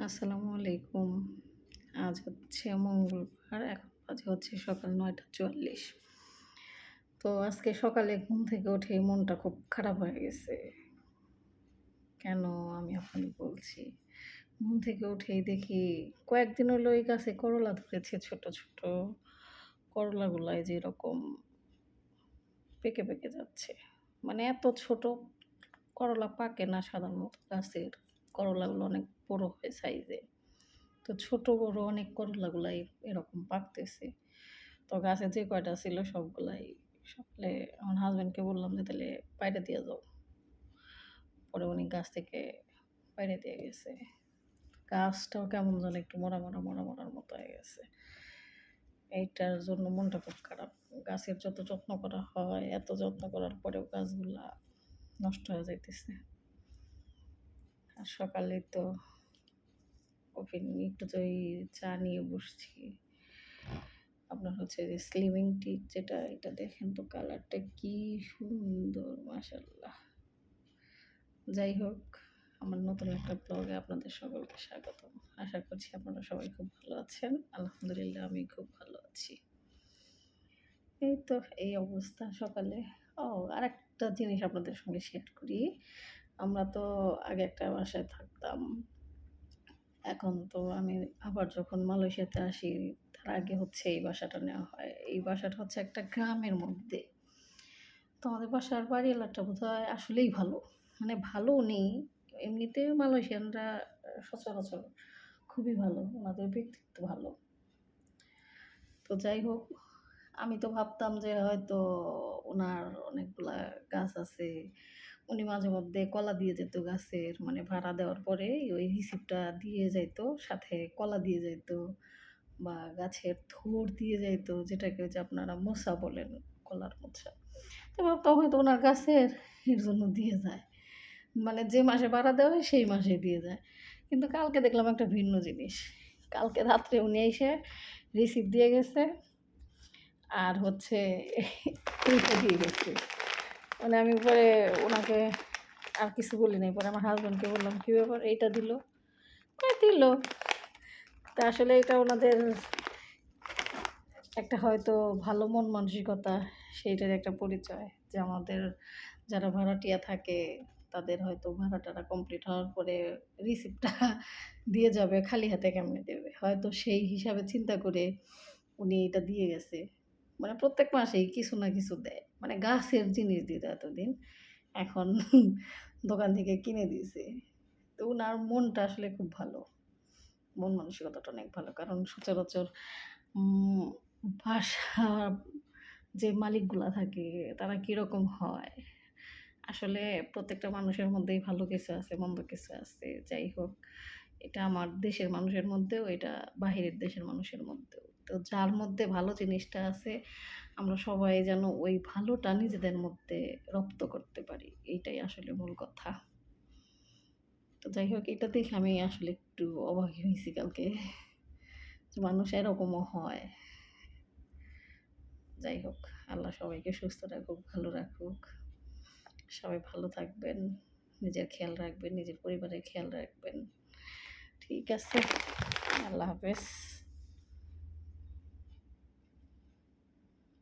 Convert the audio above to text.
আসসালামু আলাইকুম। আজ হচ্ছে মঙ্গলবার। এখন বাজে হচ্ছে সকাল ৯:৪৪। তো আজকে সকালে ঘুম থেকে উঠেই মনটা খুব খারাপ হয়ে গেছে। কেন আমি আপনাকে বলছি। ঘুম থেকে উঠেই দেখি কয়েকদিন হলো এই গাছে করলা ধরেছে ছোট, ছোট। করলাগুলা এই যে এরকম পেকে, পেকে যাচ্ছে। মানে এত ছোট করলা পাকে না সাধারণত গাছের। করলাগুলো অনেক বড় হয় সাইজে। তো ছোট বড় অনেক করলাগুলাই এরকম পাকতেছে। তো গাছে যে কয়টা ছিল সবগুলাই সকালে আমার হাসব্যান্ডকে বললাম যে, "তাহলে পাইড়া দিয়া যাও।" পরে উনি গাছ থেকে পাইড়া দিয়ে গেছে। গাছটাও কেমন যেন একটু মরা, মরা, মরা, মরার মতো হয়ে গেছে। এইটার জন্য মনটা খুব খারাপ। গাছের যত যত্ন করা হয়, এত যত্ন করার পরেও গাছগুলা নষ্ট হয়ে যাইতেছে। আর সকালেই তো একটু তো এই চা নিয়ে বসছি। আপনার হচ্ছে যে স্লিমিং টি যেটা, এটা দেখেন তো কালারটা কি সুন্দর মাশাআল্লাহ। যাই হোক, আমার নতুন একটা ব্লগে আপনাদের সকলকে স্বাগতম। আশা করছি আপনারা সবাই খুব ভালো আছেন। আলহামদুলিল্লাহ আমি খুব ভালো আছি। এই তো এই অবস্থা সকালে। ও আরেকটা জিনিস আপনাদের সঙ্গে শেয়ার করি। আমরা তো আগে একটা বাসায় থাকতাম। এখন তো আমি আবার যখন মালয়েশিয়াতে আসি, তার আগে হচ্ছে এই বাসাটা নেওয়া হয়। এই বাসাটা হচ্ছে একটা গ্রামের মধ্যে। তো আমাদের বাসার বাড়ি এলাকাটা বোধহয় আসলেই ভালো। মানে ভালো নেই, এমনিতে মালয়েশিয়ানরা সচরাচর খুবই ভালো। উনাদের ব্যক্তিত্ব ভালো। তো যাই হোক, আমি তো ভাবতাম যে হয়তো উনার অনেকগুলা গাছ আছে। উনি মাঝেমধ্যে কলা দিয়ে যেত গাছের, মানে ভাড়া দেওয়ার পরে ওই রিসিপ্টটা দিয়ে যাইতো, সাথে কলা দিয়ে যাইতো বা গাছের থোড় দিয়ে যাইতো, যেটাকে ওই যে আপনারা মোসা বলেন, কলার মোচা। তো ভাবতাম হয়তো উনার গাছের এর জন্য দিয়ে যায়। মানে যে মাসে ভাড়া দেওয়া হয় সেই মাসেই দিয়ে যায়। কিন্তু কালকে দেখলাম একটা ভিন্ন জিনিস। কালকে রাত্রে উনি এসে রিসিপ্ট দিয়ে গেছে আর হচ্ছে এইটা দিয়ে গেছে। মানে আমি পরে উনাকে আর কিছু বলি নাই। পরে আমার হাসব্যান্ডকে বললাম, "কি ব্যাপার? এইটা দিল?" কয়, "দিল।" তা আসলে এটা ওনাদের একটা হয়তো ভালো মন মানসিকতা, সেইটার একটা পরিচয়। যে আমাদের যারা ভাড়াটিয়া থাকে, তাদের হয়তো ভাড়া-টাড়া কমপ্লিট হওয়ার পরে রিসিপ্টটা দিয়ে যাবে, খালি হাতে কেমনে দেবে? হয়তো সেই হিসাবে চিন্তা করে উনি এটা দিয়ে গেছে। মানে প্রত্যেক মাসেই কিছু না কিছু দেয়। মানে গাছের জিনিস দিত এতদিন। এখন দোকান থেকে কিনে দিয়েছে। তো উনার মনটা আসলে খুব ভালো। মন মানসিকতাটা অনেক ভালো। কারণ সচরাচর উম বাসার যে মালিকগুলা থাকে তারা কিরকম হয়? আসলে প্রত্যেকটা মানুষের মধ্যেই ভালো কিছু আছে, মন্দ কিছু আছে। যাই হোক, এটা আমার দেশের মানুষের মধ্যেও, এটা বাহিরের দেশের মানুষের মধ্যেও। তো যার মধ্যে ভালো জিনিসটা আছে, আমরা সবাই যেন ওই ভালোটা নিজেদের মধ্যে রপ্ত করতে পারি। এইটাই আসলে মূল কথা। তো যাই হোক, এটা দেখে আমি আসলে একটু অবাক হইছি কালকে। যে মানুষ এরকমও হয়। যাই হোক, আল্লাহ সবাইকে সুস্থ রাখুক, ভালো রাখুক। সবাই ভালো থাকবেন, নিজের খেয়াল রাখবেন, নিজের পরিবারের খেয়াল রাখবেন। ঠিক আছে? আল্লাহ হাফেজ।